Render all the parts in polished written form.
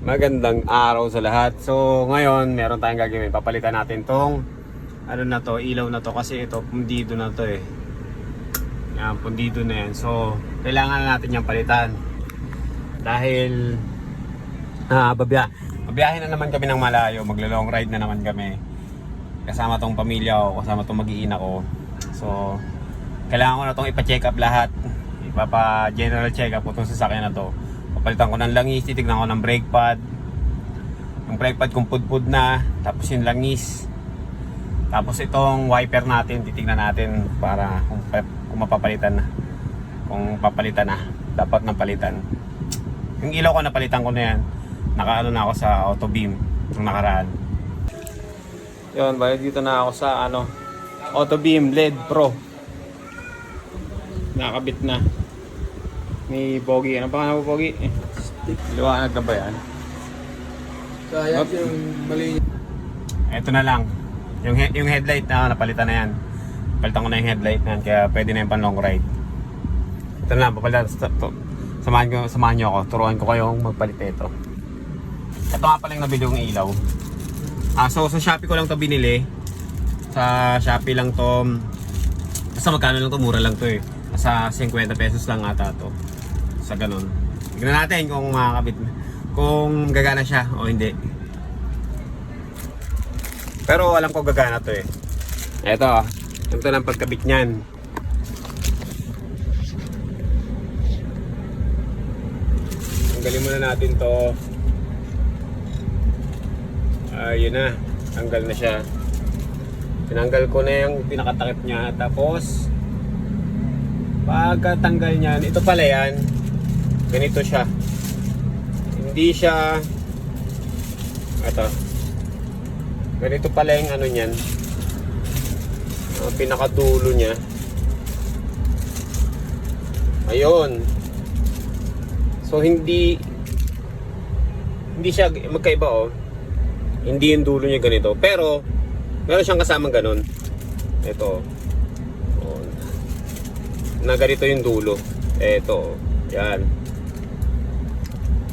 Magandang araw sa lahat. So ngayon meron tayong gagawin. Papalitan natin tong ano na to, ilaw na to, kasi ito pundido na to eh. Yan, pundido na yan. So kailangan na natin yung palitan. Dahil babiyahin na naman kami ng malayo. Maglo-long ride na naman kami. Kasama tong pamilya ko, kasama tong mag-iina ko. So kailangan ko na tong ipa-check up lahat. Ipapa-general check up ko tong sasakyan na to. Papalitan ko ng langis, titignan ko ng brake pad. Yung brake pad kung pudpud na, tapos yung langis. Tapos itong wiper natin, titignan natin para kung mapapalitan na. Kung papalitan na, dapat napalitan. Yung ilaw ko napalitan ko na yan. Nakaano na ako sa auto beam nung nakaraan. Yun, balik dito na ako sa auto beam LED Pro. Nakakabit na ni Pogi. Ano pa nga po, Pogi? Liwanag na ba yan? Kaya yung mali niya. Ito na lang. Yung headlight na napalitan na yan. Palitan ko na yung headlight na yan, kaya pwede na yung pan long ride. Ito na lang, papalitan. Samahan nyo ako. Turuan ko kayong magpalit ito. Ito nga pala yung nabili yung ilaw. So sa Shopee ko lang to binili. Sa Shopee lang to. Basta magkano lang to, mura lang to eh. Sa 50 pesos lang ata to. Sa ganun. Tignan natin kung makakabit, kung gagana siya o hindi. Pero alam ko gagana to eh. Eto, ito lang pagkabit niyan. Tanggalin muna natin to. Ayun na, tanggal na siya. Tinanggal ko na yung pinakatakip niya. Tapos pagkatanggal niyan, ito pala yan. Ganito siya. Hindi siya ito. Ganito pala yung ano niyan. Ang pinakadulo niya. Ayun. So hindi siya magkaiba oh. Hindi yung dulo niya ganito. Pero meron siyang kasamang ganun. Ito. Oh. Na ganito yung dulo. Ito. Yan.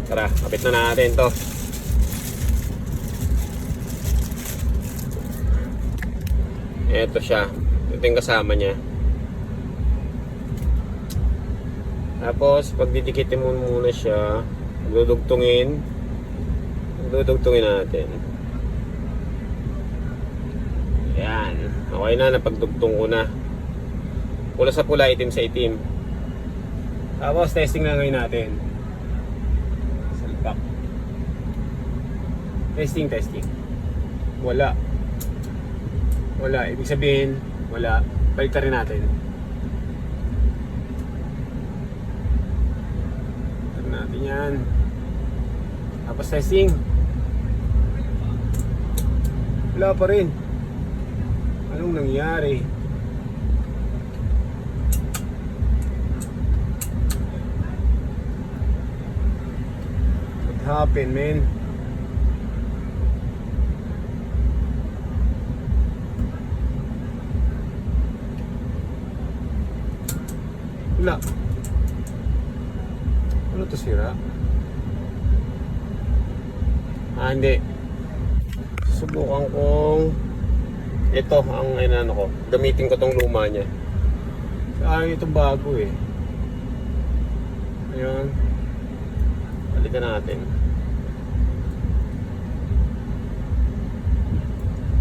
Tara, kapit na natin to. Ito siya. Ito yung kasama niya. Tapos, pag didikitin mo muna siya, dudugtungin natin. Yan. Okay na, napagdugtong ko na. Pula sa pula, itim sa itim. Tapos, testing na ngayon natin. Salpak. Testing. Wala. Ibig sabihin, wala. Balik rin natin. Balik natin yan. Tapos testing. Wala pa rin. Anong nangyari? What happened, man? Wala. Ano to, sira? Hindi. Subukan kong ito ang ko. Gamitin ko tong luma niya. Ito bago eh. Ayun. Balikan natin.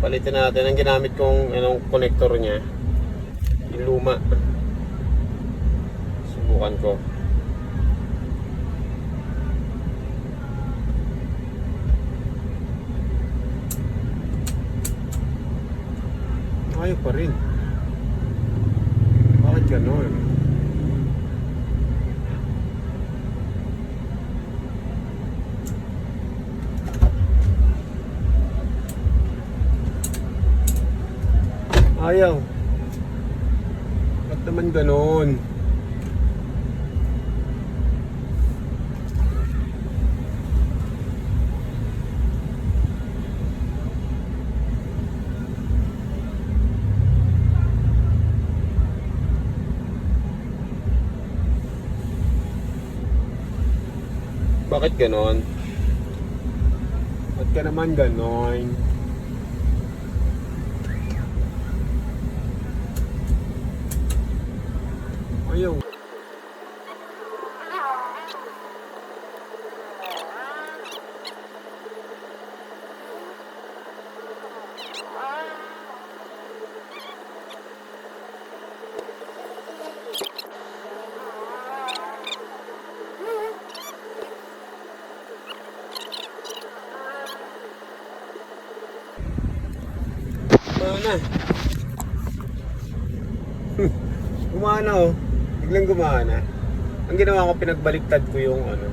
Palitan natin ang ginamit kong connector niya. Yung luma. Subukan ko. Ayaw pa rin. Bakit ganon? Ayaw. Ba't naman ganon? Bakit ganon? Ba't ka naman ganon? Ayaw. Gumana. Gumana oh. Biglang gumana. Ang ginawa ko, pinagbaliktad ko yung ano.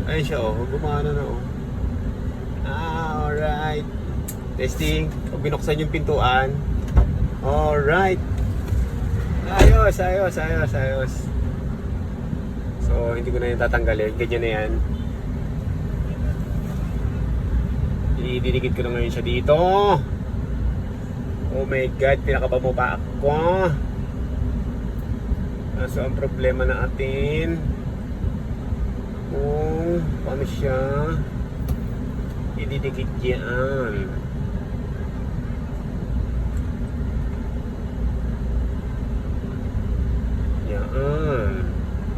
Ayun siya oh. Gumana na oh. Alright. Testing. Pag binuksan yung pintuan. Alright. Ayos, ayos, ayos, ayos. So, hindi ko na yung tatanggalin. Ganyan na yan. Ididikit ko na ngayon siya dito. Oh my God, pinakaba mo pa ako. So, ang problema natin kung paano siya ididikit yan. Yan.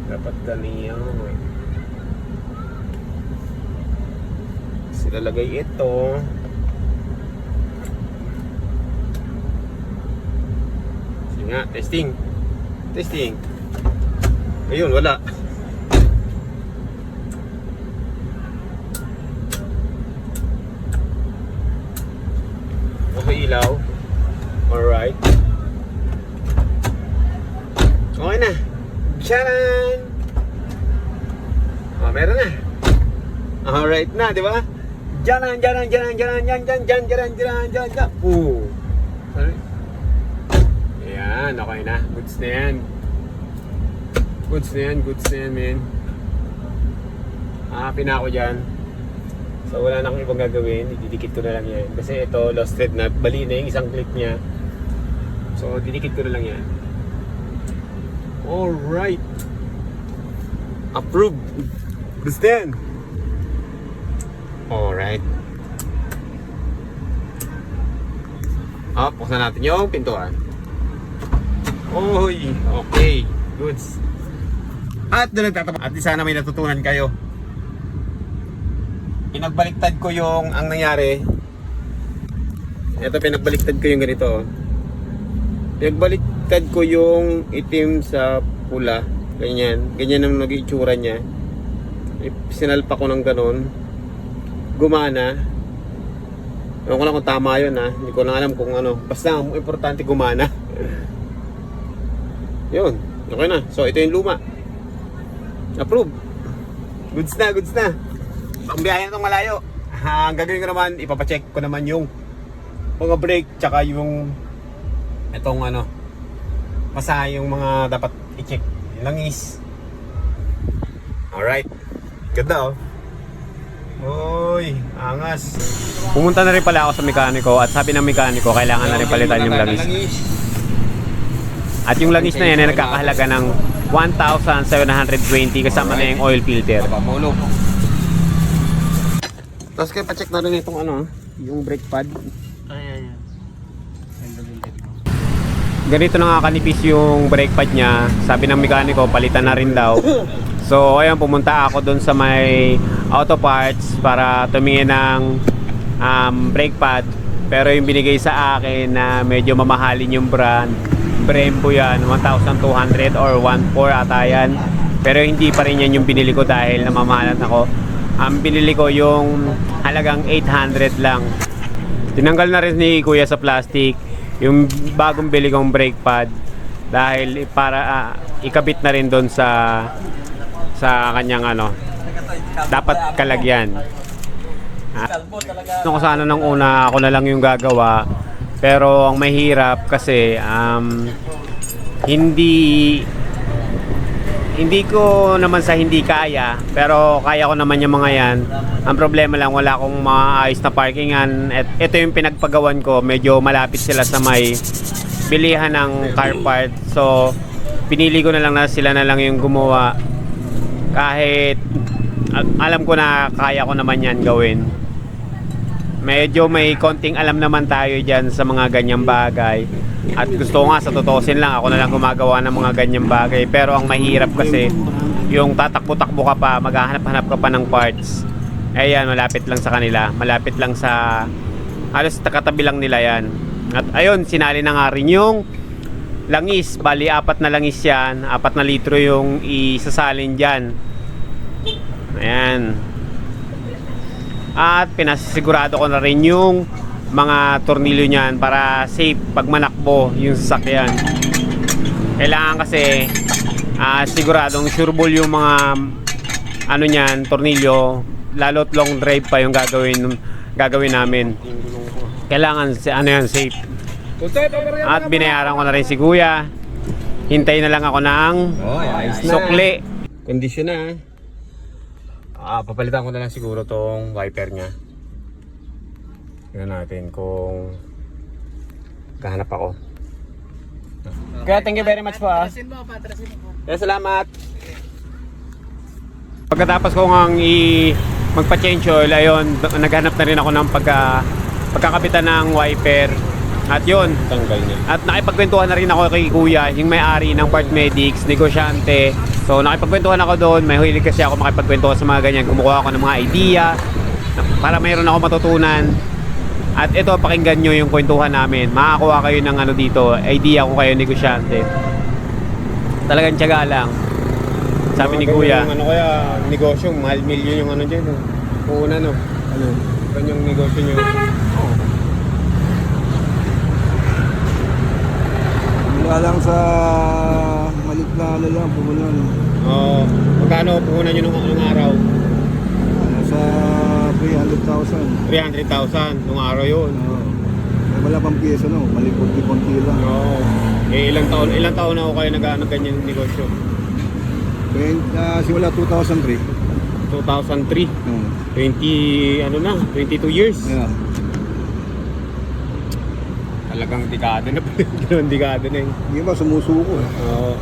Dapat ganyan. Silalagay ito. Sige nga, testing. Testing. Ayun, wala. Okay, ilaw. Alright. Okay na. Tcharan! Oh, meron na. Alright na, di ba? Jalan, jalan, jalan, jalan, jalan, jalan, jalan, jalan, jalan, jalan, jalan. Sorry. Ayan, okay na. Goods na yan. Goods na yan, goods na yan, men. Happy na ako dyan. So, wala na akong ibang gagawin. Didikit ko na lang yan. Kasi ito, lost thread na. Bali na yung isang clip niya. So, didikit ko na lang yan. Alright. Approved. Goods na yan. Alright. Buksan natin yung pintuan. Oy, okay. Goods. At doon nagtatapos. At sana may natutunan kayo. Pinagbaliktad ko yung ang nangyari. Ito, pinagbaliktad ko yung ganito. Pinagbaliktad ko yung itim sa pula. Ganyan. Ganyan ang nag-iitsura niya. Sinalpa ko ng ganon. Gumana. Ewan ko lang kung tama yun ha. Hindi ko lang alam kung ano. Basta ang importante gumana. Yun. Okay na. So ito yung luma. Approve. Goods na, goods na. Ang biyahe na itong malayo. Ang gagawin ko naman, ipapacheck ko naman yung mga brake tsaka yung itong ano, masa yung mga dapat i-check. Langis. Alright. Ganda oh. Oy, angas. Pumunta na rin pala ako sa mekaniko at sabi ng mekaniko kailangan na rin palitan yung langis. At yung langis na yan ay nagkakahalaga ng 1,720 kasama na yung oil filter. Tapos kayo pa-check na rin itong ano, yung brake pad. Ganito na nga kanipis yung brake pad niya. Sabi ng mekaniko palitan na rin daw. So ayun, pumunta ako doon sa may auto parts para tumingin ng brake pad. Pero yung binigay sa akin na medyo mamahalin yung brand, Brembo yan, 1,200 or 1,400 ata yan. Pero hindi pa rin yan yung binili ko dahil namamahalan ako. Ang binili ko yung halagang 800 lang. Tinanggal na rin ni Kuya sa plastic yung bagong bili kong brake pad dahil para ikabit na rin doon sa kanyang ano, dapat kalagyan. Ako sana nung una ako na lang yung gagawa, pero ang mahirap kasi hindi ko naman sa hindi kaya, pero kaya ko naman yung mga yan. Ang problema lang, wala akong maayos na parkingan. Ito yung pinagpagawan ko, medyo malapit sila sa may bilihan ng car part. So pinili ko na lang na sila na lang yung gumawa, kahit alam ko na kaya ko naman yan gawin. medyo may konting alam naman tayo dyan sa mga ganyang bagay. At gusto ko nga, sa totoosin lang, ako na lang gumagawa ng mga ganyang bagay. Pero ang mahirap kasi, yung tatakbo-takbo ka pa, maghahanap-hanap ka pa ng parts. Ayan, malapit lang sa kanila. Malapit lang sa, halos katabi lang nila yan. At ayun, sinali na nga rin yung langis. Bali, 4 na langis yan. 4 na litro yung isasalin dyan. Ayan. At pinasigurado ko na rin yung mga tornilyo niyan para safe pag manakbo yung sasakyan. Kailangan kasi siguradong sureball yung mga ano niyan, tornilyo, lalo't long drive pa yung gagawin namin. Kailangan ano yan, safe. At binayaran ko na rin si Kuya. Hintay na lang ako ng sukli. Kondisyon na. Papalitan ko na lang siguro tong wiper niya. Tingnan natin kung kahanap ako. Kaya thank you very much po. Patrasin mo, patrasin mo. Kaya salamat. Pagkatapos ko ngang magpa-change oil, ayun, naghanap na rin ako ng pagkakabitan ng wiper. At yun, tanggal niya. At nakipagkwentuhan na rin ako kay Kuya, yung may-ari ng Part Medics, negosyante. So nakipagkwentuhan ako doon, may hilig kasi ako makipagkwentuhan sa mga ganyan. Kumukuha ako ng mga idea para mayroon ako matutunan. At ito, pakinggan nyo yung kwentuhan namin. Makakuha kayo ng ano dito, idea kung kayo negosyante. Talagang tiyaga lang. Sabi ni Kuya. Ano kaya negosyo, mahal milyon yung ano dyan. Una no. Ano? Ganyang negosyo nyo. Wala lang sa malit na ano lang, puhunan. Oo. Magkano puhunan nyo nung araw? Sa 300,000. 300,000 nung araw yun. Wala pang pyesa no, malipunti-punti lang. Oo. Ilang taon na ako kayo nag-ano ganyan negosyo? Simula 2003. 2003. 20 ano na, 22 years. Yeah. Talagang dekada na. Ganoon dekada na eh. Hindi ba sumusuko eh. Oo.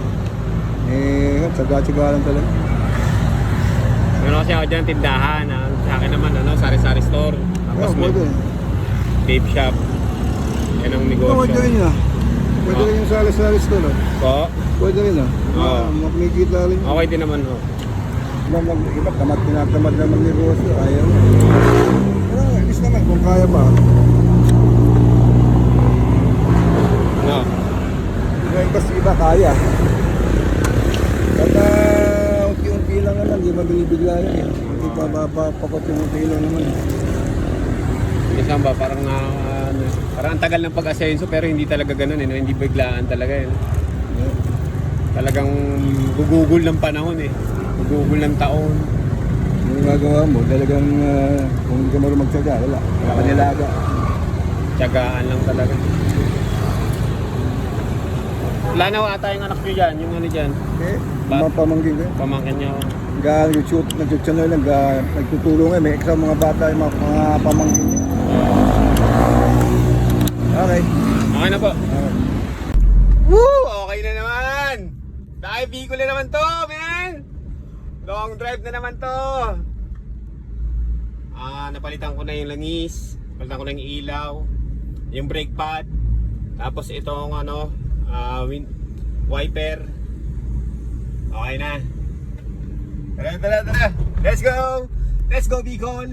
Tsaga-tsaga lang talaga. Meron kasi ako dyan tindahan. Sa akin naman sari-sari store. Tapos may Pwede. vape shop. Yan ang Ito, negosyo. pwede rin ah. Pwede rin yung sari-sari store ah. Po? Pwede rin ah. Oo. Makikita rin. Okay din naman ho. Iba, tinatamad na mag-negosyo. Ayaw. Pero at least naman kung kaya pa. No. Ngayon kasi iba kaya. Baka unti-unti lang naman, di ba binibigla yan eh. Hindi pa mapapakot yung unti lang naman. Minsan ba parang parang ang tagal ng pag-asenso pero hindi talaga ganoon eh. No? Hindi biglaan talaga eh. Talagang gugugol ng panahon eh. Gugugol ng taon. Yung gagawa mo, talagang kung hindi ka marunong magtsaga, wala. Wala ka nilaga. Tiyagaan lang talaga. Wala na ata yung anak nyo dyan, yung ano dyan. Eh, mga pamangkin ko. Pamangkin nyo. Nag-channel lang, nagtutulong eh. May extra mga bata, yung mga pamangkin niya. Okay. Okay na po. Okay. Woo! Okay na naman! Dahil Bicol na naman to, man! Long drive na naman to! Napalitan ko na yung langis, napalitan ko na yung ilaw, yung brake pad, tapos itong wiper. Okay na. Tara! Let's go! Let's go Bicol!